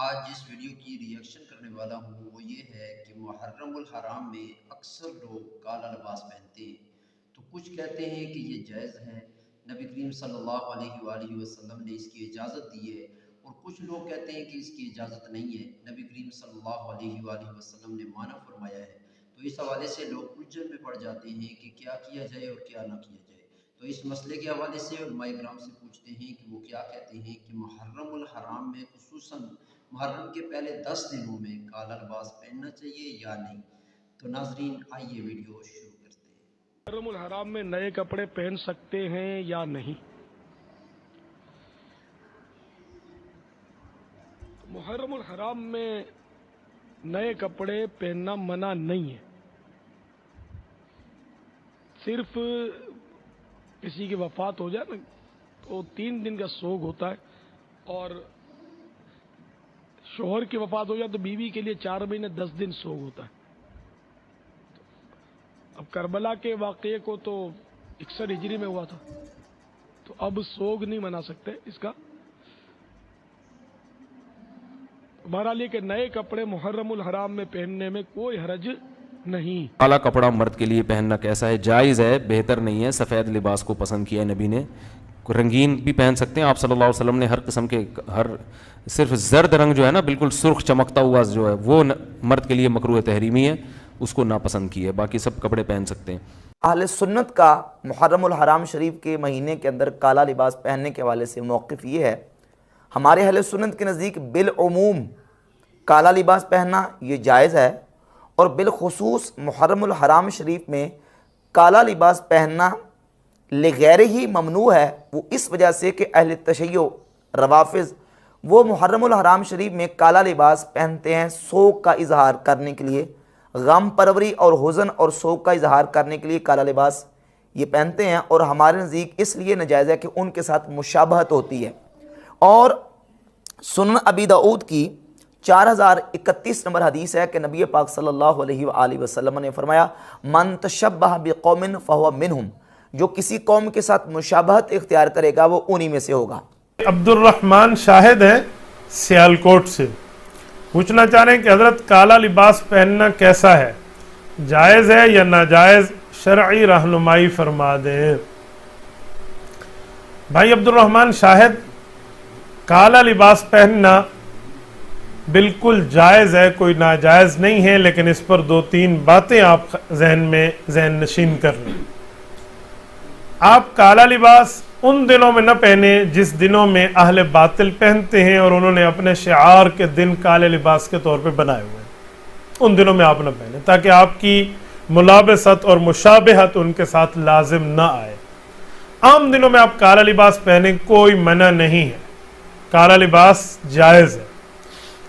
آج جس ویڈیو کی ریئیکشن کرنے والا ہوں وہ یہ ہے کہ محرم الحرام میں اکثر لوگ کالا لباس پہنتے ہیں، تو کچھ کہتے ہیں کہ یہ جائز ہے، نبی کریم صلی اللہ علیہ وآلہ وسلم نے اس کی اجازت دی ہے، اور کچھ لوگ کہتے ہیں کہ اس کی اجازت نہیں ہے، نبی کریم صلی اللہ علیہ وآلہ وسلم نے منع فرمایا ہے۔ تو اس حوالے سے لوگ الجھن میں پڑ جاتے ہیں کہ کیا کیا جائے اور کیا نہ کیا جائے۔ تو اس مسئلے کے حوالے سے علماء کرام سے پوچھتے ہیں کہ وہ کیا کہتے ہیں کہ محرم الحرام میں خصوصاً محرم کے پہلے 10 دنوں میں کالا لباس پہننا چاہیے یا نہیں۔ تو ناظرین آئیے ویڈیو شروع کرتے ہیں۔ محرم الحرام میں نئے کپڑے پہن سکتے ہیں یا نہیں؟ محرم الحرام میں نئے کپڑے پہننا منع نہیں ہے، صرف کسی کی وفات ہو جائے نا تو 3 دن کا سوگ ہوتا ہے، اور شوہر کی وفات ہو جائے تو بیوی کے لیے 4 مہینے 10 دن سوگ ہوتا ہے۔ اب کربلا کے واقعے کو تو 61 ہجری میں ہوا تھا، تو اب سوگ نہیں منا سکتے اس کا۔ بہرحال یہ کہ نئے کپڑے محرم الحرام میں پہننے میں کوئی حرج نہیں۔ کالا کپڑا مرد کے لیے پہننا کیسا ہے؟ جائز ہے، بہتر نہیں ہے۔ سفید لباس کو پسند کیا ہے نبی نے، رنگین بھی پہن سکتے ہیں۔ آپ صلی اللہ علیہ وسلم نے ہر قسم کے صرف زرد رنگ جو ہے نا، بالکل سرخ چمکتا ہوا جو ہے وہ مرد کے لیے مکروہ تحریمی ہے، اس کو ناپسند کی ہے، باقی سب کپڑے پہن سکتے ہیں۔ اہل سنت کا محرم الحرام شریف کے مہینے کے اندر کالا لباس پہننے کے حوالے سے موقف یہ ہے، ہمارے اہل سنت کے نزدیک بالعموم کالا لباس پہننا یہ جائز ہے، اور بالخصوص محرم الحرام شریف میں کالا لباس پہننا لغیر ہی ممنوع ہے۔ وہ اس وجہ سے کہ اہل تشیع روافض وہ محرم الحرام شریف میں کالا لباس پہنتے ہیں سوگ کا اظہار کرنے کے لیے، غم پروری اور حزن اور سوگ کا اظہار کرنے کے لیے کالا لباس یہ پہنتے ہیں، اور ہمارے نزدیک اس لیے ناجائز ہے کہ ان کے ساتھ مشابہت ہوتی ہے۔ اور سنن ابی داؤد کی 4031 نمبر حدیث ہے کہ نبی پاک صلی اللہ علیہ وآلہ وسلم نے فرمایا، من تشبہ بقوم فہو منہم، جو کسی قوم کے ساتھ مشابہت اختیار کرے گا وہ انہی میں سے ہوگا۔ عبد الرحمن شاہد ہیں سیالکوٹ سے، پوچھنا چاہ رہے ہیں کہ حضرت کالا لباس پہننا کیسا ہے، جائز ہے یا ناجائز، شرعی رہنمائی فرما دیں۔ بھائی عبد الرحمن شاہد، کالا لباس پہننا بالکل جائز ہے، کوئی ناجائز نہیں ہے، لیکن اس پر 2-3 باتیں آپ ذہن نشین کر لیں۔ آپ کالا لباس ان دنوں میں نہ پہنیں جس دنوں میں اہل باطل پہنتے ہیں اور انہوں نے اپنے شعار کے دن کالے لباس کے طور پہ بنائے ہوئے ہیں، ان دنوں میں آپ نہ پہنیں تاکہ آپ کی ملابست اور مشابہت ان کے ساتھ لازم نہ آئے۔ عام دنوں میں آپ کالا لباس پہنیں، کوئی منع نہیں ہے، کالا لباس جائز ہے،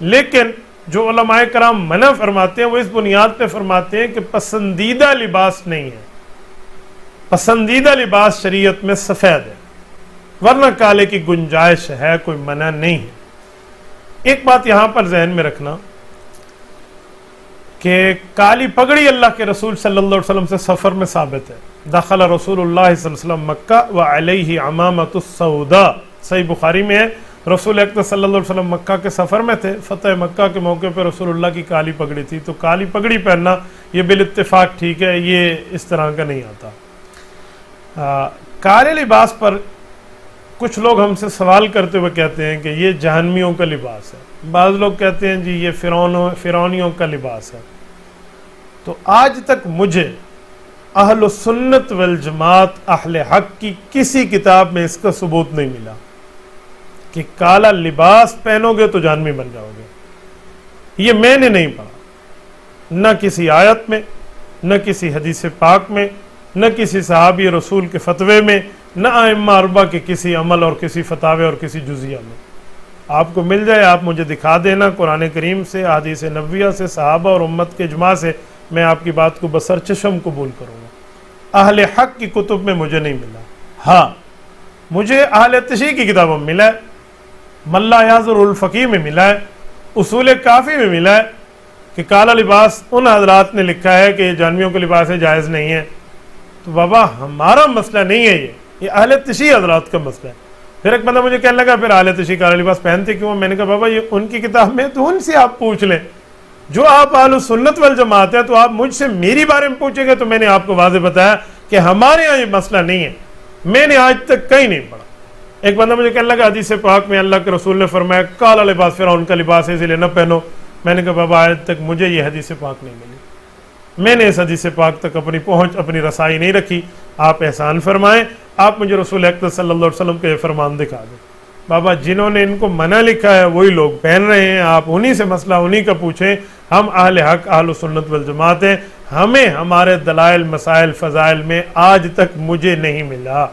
لیکن جو علماء کرام منع فرماتے ہیں وہ اس بنیاد پہ فرماتے ہیں کہ پسندیدہ لباس نہیں ہے۔ پسندیدہ لباس شریعت میں سفید ہے، ورنہ کالے کی گنجائش ہے، کوئی منع نہیں ہے۔ ایک بات یہاں پر ذہن میں رکھنا کہ کالی پگڑی اللہ کے رسول صلی اللہ علیہ وسلم سے سفر میں ثابت ہے۔ دخل رسول اللہ صلی اللہ علیہ وسلم مکہ وعلیہ عمامۃ السوداء، صحیح بخاری میں ہے، رسول اکرم صلی اللہ علیہ وسلم مکہ کے سفر میں تھے، فتح مکہ کے موقع پہ رسول اللہ کی کالی پگڑی تھی، تو کالی پگڑی پہننا یہ بالاتفاق ٹھیک ہے، یہ اس طرح کا نہیں آتا۔ کالے لباس پر کچھ لوگ ہم سے سوال کرتے ہوئے کہتے ہیں کہ یہ جہنمیوں کا لباس ہے، بعض لوگ کہتے ہیں جی یہ فرعونیوں کا لباس ہے۔ تو آج تک مجھے اہل سنت والجماعت اہل حق کی کسی کتاب میں اس کا ثبوت نہیں ملا کہ کالا لباس پہنو گے تو جہنمی بن جاؤ گے۔ یہ میں نے نہیں پڑھا، نہ کسی آیت میں، نہ کسی حدیث پاک میں، نہ کسی صحابی رسول کے فتوے میں، نہ ائمہ اربعہ کے کسی عمل اور کسی فتاوے اور کسی جزیہ میں۔ آپ کو مل جائے آپ مجھے دکھا دینا، قرآن کریم سے، احادیث نبویہ سے، صحابہ اور امت کے اجماع سے، میں آپ کی بات کو بسر چشم قبول کروں گا۔ اہل حق کی کتب میں مجھے نہیں ملا، ہاں مجھے اہل تشیع کی کتابوں میں ملا ہے، ملا یازر الفقی میں ملا ہے، اصول کافی میں ملا ہے کہ کالا لباس ان حضرات نے لکھا ہے کہ یہ جہنمیوں کا لباس ہے، جائز نہیں ہے۔ تو بابا ہمارا مسئلہ نہیں ہے، یہ اہل تشیع حضرات کا مسئلہ ہے۔ پھر ایک بندہ مجھے کہنے لگا پھر اہل تشیع کالا لباس پہنتے کیوں؟ میں نے کہا بابا یہ ان کی کتاب میں تو ان سے آپ پوچھ لیں، جو آپ اہل سنت والجماعت ہے تو آپ مجھ سے میری بارے میں پوچھیں گے؟ تو میں نے آپ کو واضح بتایا کہ ہمارے ہاں یہ مسئلہ نہیں ہے، میں نے آج تک کہیں نہیں پڑھا۔ ایک بندہ مجھے کہنے لگا حدیث پاک میں اللہ کے رسول نے فرمایا کالا لباس فرعون کا لباس ہے، اسی لیے نہ پہنو۔ میں نے کہا بابا آج تک مجھے یہ حدیث پاک نہیں ملی، میں نے اس حدیث پاک تک اپنی پہنچ اپنی رسائی نہیں رکھی، آپ احسان فرمائیں، آپ مجھے رسول اکرم صلی اللہ علیہ وسلم کے فرمان دکھا دیں۔ بابا جنہوں نے ان کو منع لکھا ہے وہی لوگ پہن رہے ہیں، آپ انہی سے مسئلہ انہی کا پوچھیں۔ ہم اہل حق اہل سنت والجماعت ہیں، ہمیں ہمارے دلائل مسائل فضائل میں آج تک مجھے نہیں ملا۔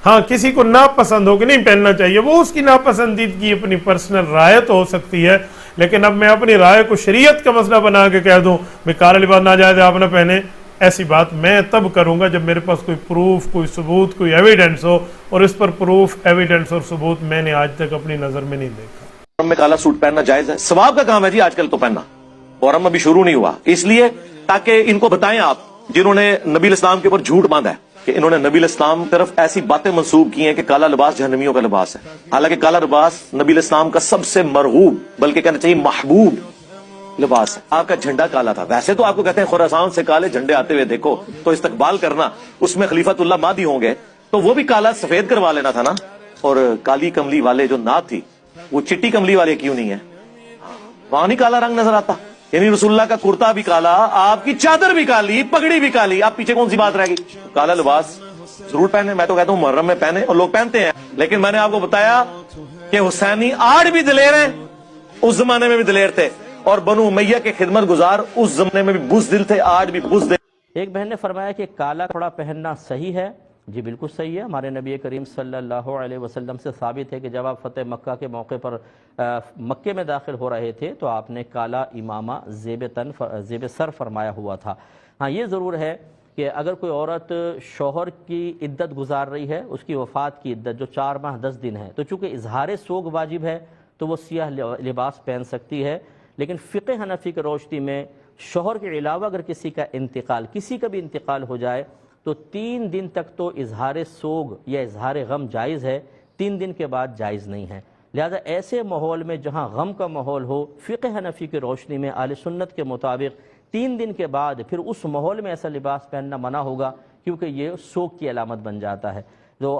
ہاں کسی کو ناپسند ہو کہ نہیں پہننا چاہیے، وہ اس کی ناپسندیدگی اپنی پرسنل رائے تو ہو سکتی ہے، لیکن اب میں اپنی رائے کو شریعت کا مسئلہ بنا کے کہہ دوں میں کالا لباس ناجائز ہے آپ نہ پہنے، ایسی بات میں تب کروں گا جب میرے پاس کوئی پروف، کوئی ثبوت، کوئی ایویڈنس ہو، اور اس پر پروف ایویڈنس اور ثبوت میں نے آج تک اپنی نظر میں نہیں دیکھا۔ میں کالا سوٹ پہننا جائز ہے؟ ثواب کا کام ہے جی آج کل تو پہننا، اور ہم ابھی شروع نہیں ہوا، اس لیے تاکہ ان کو بتائیں آپ جنہوں نے نبی الاسلام کے اوپر جھوٹ باندھا ہے کہ انہوں نے نبی الاسلام طرف ایسی باتیں منسوب کی ہیں کہ کالا لباس جہنمیوں کا لباس ہے، حالانکہ کالا لباس نبی الاسلام کا سب سے مرغوب بلکہ کہنا چاہیے محبوب لباس ہے۔ آپ کا جھنڈا کالا تھا، ویسے تو آپ کو کہتے ہیں خراسان سے کالے جھنڈے آتے ہوئے دیکھو، تو استقبال کرنا، اس میں خلیفۃ اللہ مہدی ہوں گے تو وہ بھی کالا سفید کروا لینا تھا نا، اور کالی کملی والے جو نعت تھی وہ چٹی کملی والے کیوں نہیں ہے؟ وہاں نہیں کالا رنگ نظر آتا؟ یعنی رسول اللہ کا کرتا بھی کالا، آپ کی چادر بھی کالی، پگڑی بھی کالی، آپ پیچھے کون سی بات رہ گئی؟ کالا لباس ضرور پہنے، میں تو کہتا ہوں محرم میں پہنے، اور لوگ پہنتے ہیں، لیکن میں نے آپ کو بتایا کہ حسینی آج بھی دلیر ہیں، اس زمانے میں بھی دلیر تھے، اور بنو امیہ کے خدمت گزار اس زمانے میں بھی بزدل تھے، آج بھی بزدل۔ ایک بہن نے فرمایا کہ کالا کپڑا پہننا صحیح ہے؟ جی بالکل صحیح ہے، ہمارے نبی کریم صلی اللہ علیہ وسلم سے ثابت ہے کہ جب آپ فتح مکہ کے موقع پر مکے میں داخل ہو رہے تھے تو آپ نے کالا امامہ زیب سر فرمایا ہوا تھا۔ ہاں یہ ضرور ہے کہ اگر کوئی عورت شوہر کی عدت گزار رہی ہے، اس کی وفات کی عدت جو 4 ماہ 10 دن ہے، تو چونکہ اظہار سوگ واجب ہے تو وہ سیاہ لباس پہن سکتی ہے، لیکن فقہ حنفی کی روشنی میں شوہر کے علاوہ اگر کسی کا بھی انتقال ہو جائے تو 3 دن تک تو اظہار سوگ یا اظہار غم جائز ہے، 3 دن کے بعد جائز نہیں ہے۔ لہذا ایسے ماحول میں جہاں غم کا ماحول ہو، فقہ حنفی کی روشنی میں اہل سنت کے مطابق 3 دن کے بعد پھر اس ماحول میں ایسا لباس پہننا منع ہوگا، کیونکہ یہ سوگ کی علامت بن جاتا ہے۔ تو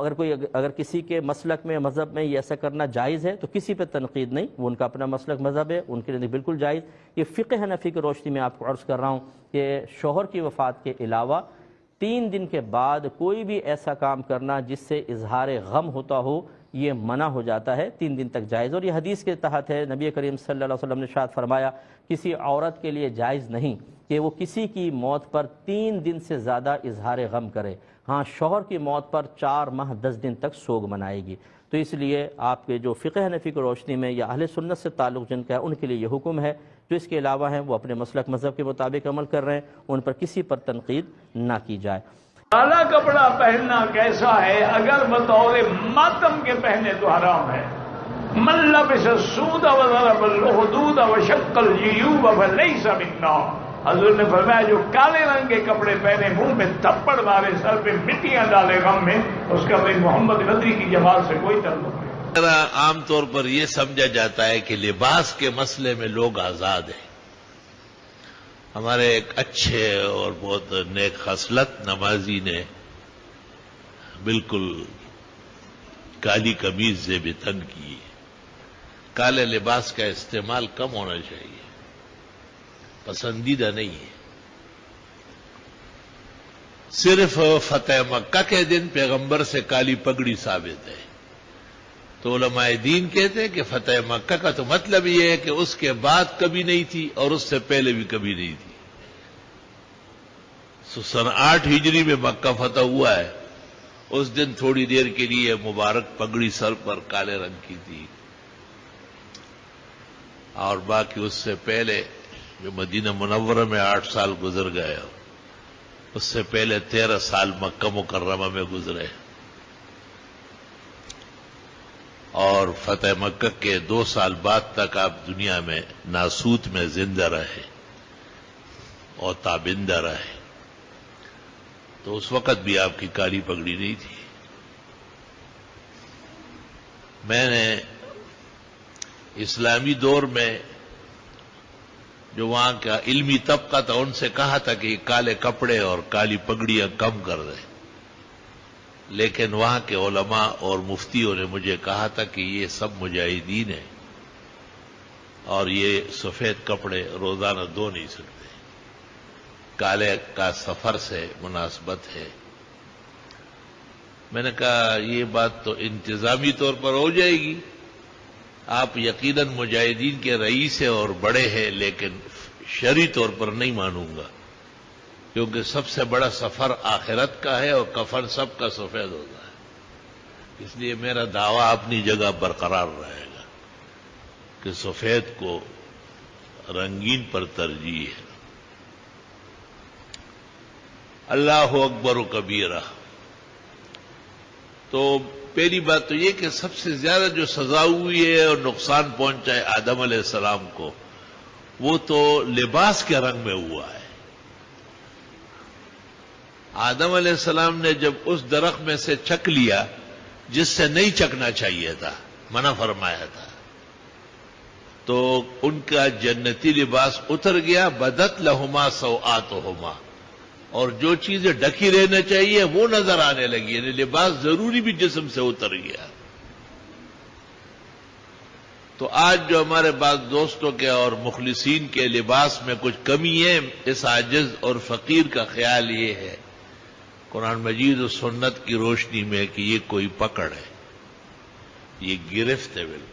اگر کسی کے مسلک میں مذہب میں یہ ایسا کرنا جائز ہے تو کسی پہ تنقید نہیں، وہ ان کا اپنا مسلک مذہب ہے، ان کے لیے بالکل جائز۔ یہ فقہ حنفی کی روشنی میں آپ کو عرض کر رہا ہوں کہ شوہر کی وفات کے علاوہ 3 دن کے بعد کوئی بھی ایسا کام کرنا جس سے اظہار غم ہوتا ہو یہ منع ہو جاتا ہے، 3 دن تک جائز۔ اور یہ حدیث کے تحت ہے، نبی کریم صلی اللہ علیہ وسلم نے ارشاد فرمایا کسی عورت کے لیے جائز نہیں کہ وہ کسی کی موت پر 3 دن سے زیادہ اظہار غم کرے، ہاں شوہر کی موت پر 4 ماہ 10 دن تک سوگ منائے گی۔ تو اس لیے آپ کے جو فقہ حنفی کی روشنی میں یا اہل سنت سے تعلق جن کا ہے ان کے لیے یہ حکم ہے، جو اس کے علاوہ ہیں وہ اپنے مسلک مذہب کے مطابق عمل کر رہے ہیں، ان پر کسی پر تنقید نہ کی جائے۔ کالا کپڑا پہننا کیسا ہے؟ اگر بطور ماتم کے پہنے تو حرام ہے۔ من لبس السود وضرب الحدود وشق الجیوب فلیس منا، حضور نے فرمایا جو کالے رنگ کے کپڑے پہنے، منہ میں تھپڑ مارے، سر پہ مٹیاں ڈالے غم میں، اس کا بھائی محمد بدری کی جماعت سے کوئی تعلق نہیں۔ عام طور پر یہ سمجھا جاتا ہے کہ لباس کے مسئلے میں لوگ آزاد ہیں۔ ہمارے ایک اچھے اور بہت نیک خصلت نمازی نے بالکل کالی قمیض زیب تن کی، کالے لباس کا استعمال کم ہونا چاہیے، پسندیدہ نہیں ہے۔ صرف فتح مکہ کے دن پیغمبر سے کالی پگڑی ثابت ہے، تو علماء دین کہتے ہیں کہ فتح مکہ کا تو مطلب یہ ہے کہ اس کے بعد کبھی نہیں تھی اور اس سے پہلے بھی کبھی نہیں تھی۔ سن 8 ہجری میں مکہ فتح ہوا ہے، اس دن تھوڑی دیر کے لیے مبارک پگڑی سر پر کالے رنگ کی تھی، اور باقی اس سے پہلے جو مدینہ منورہ میں 8 سال گزر گئے، اس سے پہلے 13 سال مکہ مکرمہ میں گزرے، اور فتح مکہ کے 2 سال بعد تک آپ دنیا میں ناسوت میں زندہ رہے اور تابندہ رہے، تو اس وقت بھی آپ کی کالی پگڑی نہیں تھی۔ میں نے اسلامی دور میں جو وہاں کا علمی طبقہ تھا ان سے کہا تھا کہ کالے کپڑے اور کالی پگڑیاں کم کر دیں، لیکن وہاں کے علماء اور مفتیوں نے مجھے کہا تھا کہ یہ سب مجاہدین ہیں اور یہ سفید کپڑے روزانہ دھو نہیں سکتے، کالے کا سفر سے مناسبت ہے۔ میں نے کہا یہ بات تو انتظامی طور پر ہو جائے گی، آپ یقیناً مجاہدین کے رئیس ہیں اور بڑے ہیں، لیکن شرعی طور پر نہیں مانوں گا، کیونکہ سب سے بڑا سفر آخرت کا ہے اور کفن سب کا سفید ہوتا ہے، اس لیے میرا دعویٰ اپنی جگہ برقرار رہے گا کہ سفید کو رنگین پر ترجیح ہے۔ اللہ اکبر و کبیرہ۔ تو پہلی بات تو یہ کہ سب سے زیادہ جو سزا ہوئی ہے اور نقصان پہنچا ہے آدم علیہ السلام کو، وہ تو لباس کے رنگ میں ہوا ہے۔ آدم علیہ السلام نے جب اس درخت میں سے چکھ لیا جس سے نہیں چکھنا چاہیے تھا، منع فرمایا تھا، تو ان کا جنتی لباس اتر گیا، بدت لہما سوآتہما، اور جو چیزیں ڈھکی رہنا چاہیے وہ نظر آنے لگی، یعنی لباس ضروری بھی جسم سے اتر گیا۔ تو آج جو ہمارے بعض دوستوں کے اور مخلصین کے لباس میں کچھ کمی ہے، اس عاجز اور فقیر کا خیال یہ ہے قرآن مجید و سنت کی روشنی میں کہ یہ کوئی پکڑ ہے، یہ گرفت ہے بالکل۔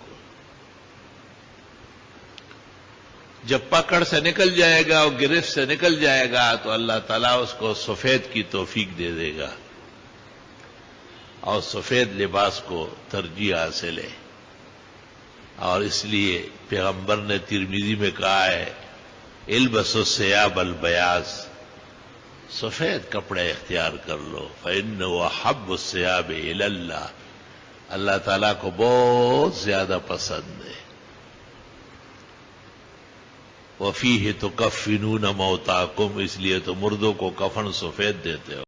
جب پکڑ سے نکل جائے گا اور گرفت سے نکل جائے گا تو اللہ تعالیٰ اس کو سفید کی توفیق دے دے گا اور سفید لباس کو ترجیح حاصل ہے۔ اور اس لیے پیغمبر نے ترمذی میں کہا ہے البسوا الثیاب البیاض، سفید کپڑے اختیار کر لو، فإنه أحب الثیاب إلی اللہ، اللہ تعالیٰ کو بہت زیادہ پسند ہے۔ وَفِيهِ تُكَفِّنُونَ مَوْتَاكُمْ، اس لیے تو مردوں کو کفن سفید دیتے ہو۔